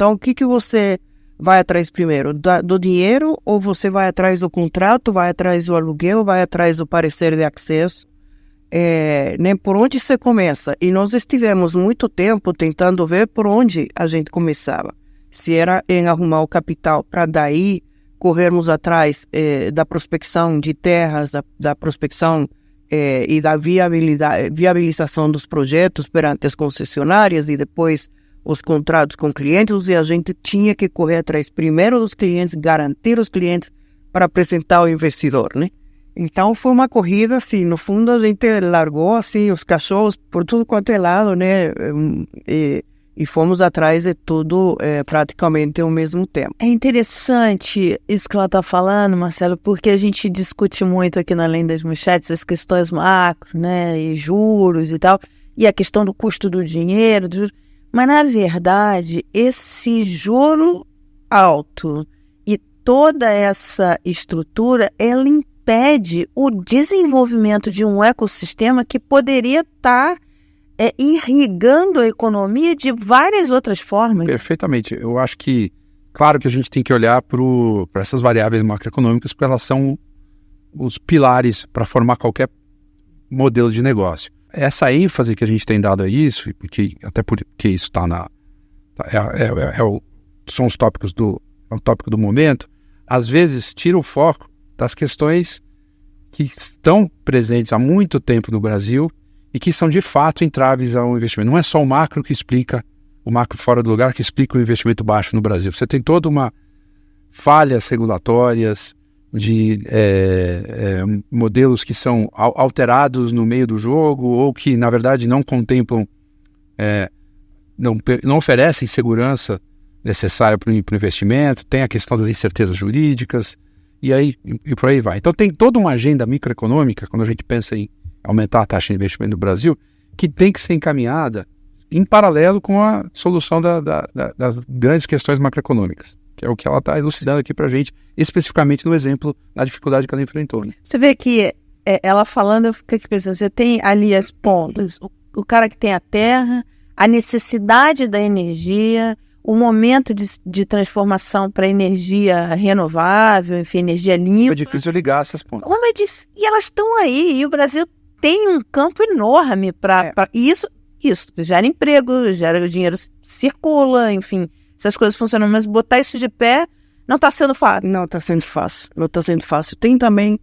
Então, o que você vai atrás primeiro? Do dinheiro, ou você vai atrás do contrato, vai atrás do aluguel, vai atrás do parecer de acesso? Né, por onde você começa? E nós estivemos muito tempo tentando ver por onde a gente começava. Se era em arrumar o capital para daí corrermos atrás da prospecção de terras, da prospecção e da viabilização dos projetos perante as concessionárias e depois os contratos com clientes, e a gente tinha que correr atrás primeiro dos clientes, garantir os clientes para apresentar ao investidor, né? Então foi uma corrida, assim, no fundo a gente largou assim, os cachorros por tudo quanto é lado, né? E fomos atrás de tudo praticamente ao mesmo tempo. É interessante isso que ela está falando, Marcelo, porque a gente discute muito aqui na Além das Manchetes as questões macro, né? E juros e tal, e a questão do custo do dinheiro, mas na verdade esse juro alto e toda essa estrutura, ela impede o desenvolvimento de um ecossistema que poderia estar irrigando a economia de várias outras formas. Perfeitamente. Eu acho que, claro que a gente tem que olhar para essas variáveis macroeconômicas, porque elas são os pilares para formar qualquer modelo de negócio. Essa ênfase que a gente tem dado a isso, até porque isso está são os tópicos é o tópico do momento, às vezes tira o foco das questões que estão presentes há muito tempo no Brasil e que são de fato entraves ao investimento. Não é só o macro que explica, o macro fora do lugar que explica o investimento baixo no Brasil. Você tem toda uma falhas regulatórias de modelos que são alterados no meio do jogo ou que na verdade não contemplam, não oferecem segurança necessária para o investimento. Tem a questão das incertezas jurídicas e por aí vai. Então tem toda uma agenda microeconômica, quando a gente pensa em aumentar a taxa de investimento no Brasil, que tem que ser encaminhada em paralelo com a solução das grandes questões macroeconômicas, que é o que ela está elucidando aqui para a gente, especificamente no exemplo, na dificuldade que ela enfrentou. Né? Você vê que ela falando, eu fico aqui pensando, você tem ali as pontas, o cara que tem a terra, a necessidade da energia, o momento de transformação para energia renovável, enfim, energia limpa. É difícil ligar essas pontas. Como é difícil? E elas estão aí, e o Brasil tem um campo enorme para isso gera emprego, gera dinheiro, circula, enfim, essas coisas funcionam, mas botar isso de pé não está sendo fácil. Não está sendo fácil. Tem também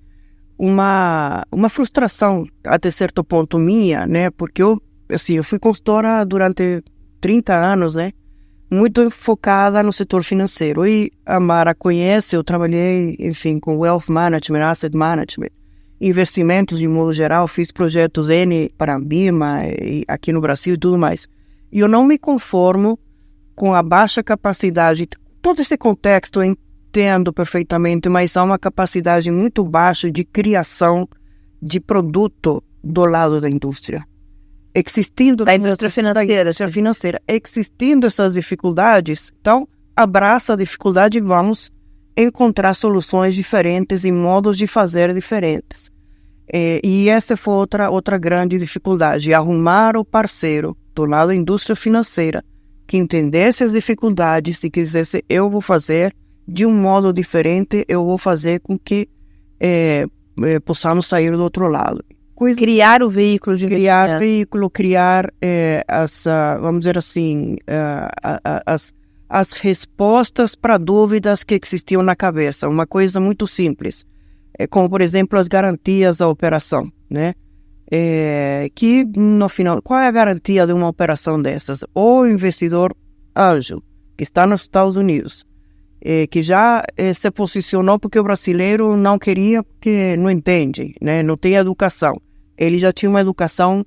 uma frustração, até certo ponto minha, né, porque eu fui consultora durante 30 anos, né, muito focada no setor financeiro, e a Mara conhece, eu trabalhei, enfim, com wealth management, asset management, investimentos de modo geral, fiz projetos N para a Ambima, aqui no Brasil e tudo mais. E eu não me conformo com a baixa capacidade, todo esse contexto eu entendo perfeitamente, mas há uma capacidade muito baixa de criação de produto do lado da indústria. Da indústria financeira. Existindo essas dificuldades, então abraça a dificuldade e vamos encontrar soluções diferentes e modos de fazer diferentes. E essa foi outra grande dificuldade, arrumar o parceiro do lado da indústria financeira que entendesse as dificuldades e que dissesse, eu vou fazer de um modo diferente, eu vou fazer com que possamos sair do outro lado. Criar o veículo de investimento. Criar vamos dizer assim, as respostas para dúvidas que existiam na cabeça. Uma coisa muito simples, como, por exemplo, as garantias da operação, né? Que, no final, qual é a garantia de uma operação dessas? O investidor anjo, que está nos Estados Unidos, que já se posicionou porque o brasileiro não queria, porque não entende, né? Não tem educação. Ele já tinha uma educação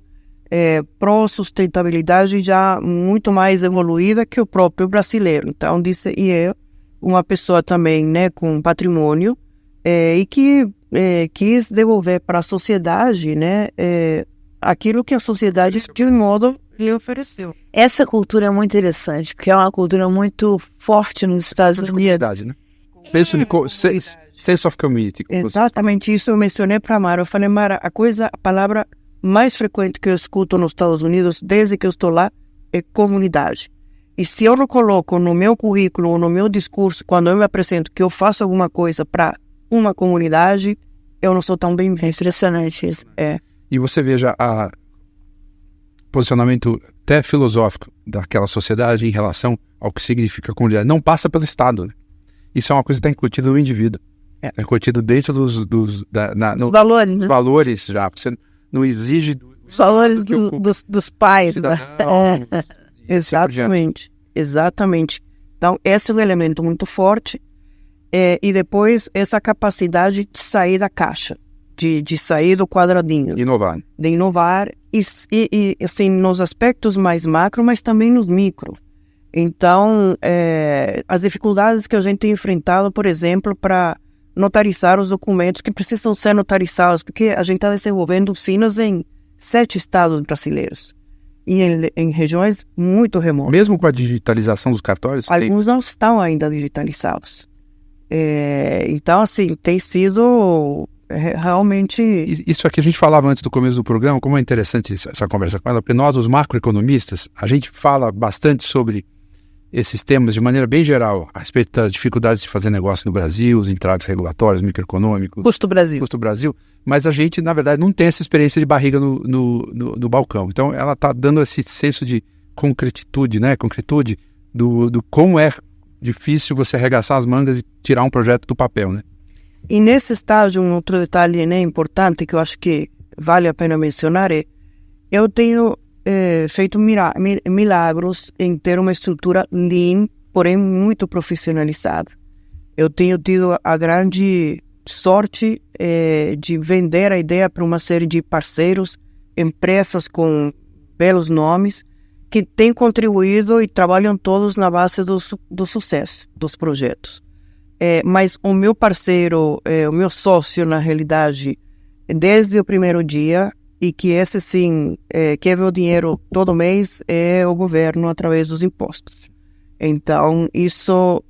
pró-sustentabilidade já muito mais evoluída que o próprio brasileiro. Então, disse, e eu, uma pessoa também, né, com patrimônio, e que quis devolver para a sociedade, né, aquilo que a sociedade, de um modo, lhe ofereceu. Essa cultura é muito interessante, porque é uma cultura muito forte nos Estados Unidos. Né? Penso de sense of community. Exatamente isso eu mencionei para a Mara. Eu falei, Mara, a palavra mais frequente que eu escuto nos Estados Unidos, desde que eu estou lá, é comunidade. E se eu não coloco no meu currículo ou no meu discurso, quando eu me apresento, que eu faço alguma coisa para uma comunidade, eu não sou tão bem visto. É impressionante isso. E você veja o posicionamento até filosófico daquela sociedade em relação ao que significa a comunidade. Não passa pelo Estado, né? Isso é uma coisa que está incutida no indivíduo. Está incutido dentro dos valores, né? Valores já. Você não exige... Os valores dos pais. Né? Exatamente. Então, esse é um elemento muito forte. E depois, essa capacidade de sair da caixa, de sair do quadradinho. De inovar. E assim, nos aspectos mais macro, mas também nos micro. Então, as dificuldades que a gente tem enfrentado, por exemplo, para notarizar os documentos que precisam ser notarizados, porque a gente está desenvolvendo oficinas em 7 estados brasileiros e em regiões muito remotas. Mesmo com a digitalização dos cartórios? Alguns não estão ainda digitalizados. Então, assim, tem sido realmente... Isso aqui a gente falava antes do começo do programa, como é interessante essa conversa com ela, porque nós, os macroeconomistas, a gente fala bastante sobre esses temas de maneira bem geral, a respeito das dificuldades de fazer negócio no Brasil, os entraves regulatórios, microeconômicos... Custo Brasil. Mas a gente, na verdade, não tem essa experiência de barriga no balcão. Então, ela está dando esse senso de concretitude, né? Concretude do como é difícil você arregaçar as mangas e tirar um projeto do papel, né? E nesse estágio, um outro detalhe, né, importante que eu acho que vale a pena mencionar eu tenho feito milagros em ter uma estrutura lean, porém muito profissionalizada. Eu tenho tido a grande sorte de vender a ideia para uma série de parceiros, empresas com belos nomes, que têm contribuído e trabalham todos na base do sucesso dos projetos. Mas o meu parceiro, o meu sócio, na realidade, desde o primeiro dia, e que esse sim quer ver o dinheiro todo mês, é o governo através dos impostos. Então, isso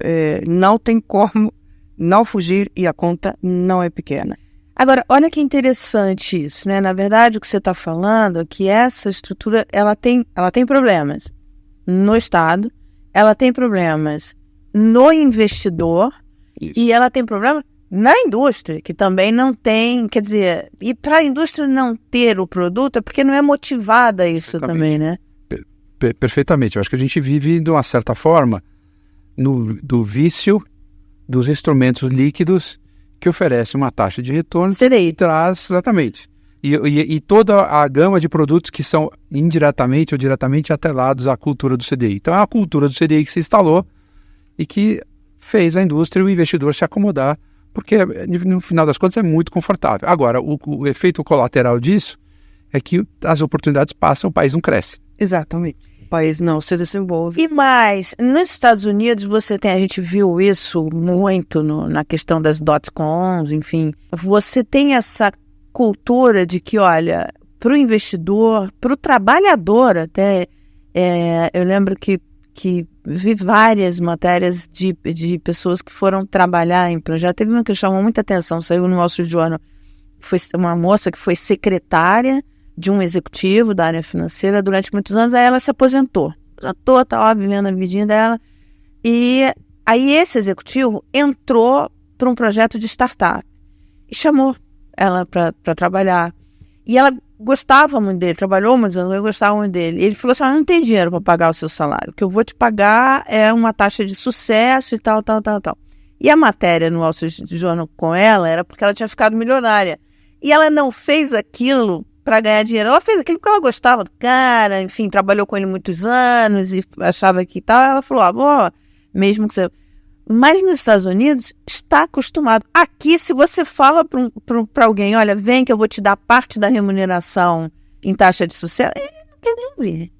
não tem como não fugir e a conta não é pequena. Agora, olha que interessante isso, né? Na verdade, o que você está falando é que essa estrutura, ela tem problemas no Estado, ela tem problemas no investidor, isso. E ela tem problema na indústria, que também não tem, quer dizer, e para a indústria não ter o produto é porque não é motivada isso também, né? Perfeitamente. Eu acho que a gente vive, de uma certa forma, do vício dos instrumentos líquidos que oferece uma taxa de retorno CDI. E traz, exatamente. E toda a gama de produtos que são indiretamente ou diretamente atrelados à cultura do CDI. Então é a cultura do CDI que se instalou e que fez a indústria e o investidor se acomodar, porque no final das contas é muito confortável. Agora, o efeito colateral disso é que as oportunidades passam, o país não cresce. Exatamente. O país não se desenvolve. E mais, nos Estados Unidos a gente viu isso muito na questão das dot-coms, enfim. Você tem essa cultura de que, olha, para o investidor, para o trabalhador até, eu lembro que vi várias matérias de pessoas que foram trabalhar em projeto. Teve uma que chamou muita atenção, saiu no Wall Street Journal. Foi uma moça que foi secretária de um executivo da área financeira durante muitos anos. Aí ela se aposentou, tá lá vivendo a vidinha dela. E aí esse executivo entrou para um projeto de startup e chamou ela para trabalhar. E ela gostava muito dele, trabalhou muitos anos, eu gostava muito dele. E ele falou assim, não tem dinheiro para pagar o seu salário. O que eu vou te pagar é uma taxa de sucesso e tal. E a matéria no Wall Street Journal com ela era porque ela tinha ficado milionária. E ela não fez aquilo para ganhar dinheiro. Ela fez aquilo porque ela gostava do cara, enfim, trabalhou com ele muitos anos e achava que tal. Ela falou, mesmo que você... Mas nos Estados Unidos está acostumado. Aqui, se você fala para alguém, olha, vem que eu vou te dar parte da remuneração em taxa de sucesso, ele não quer nem ouvir.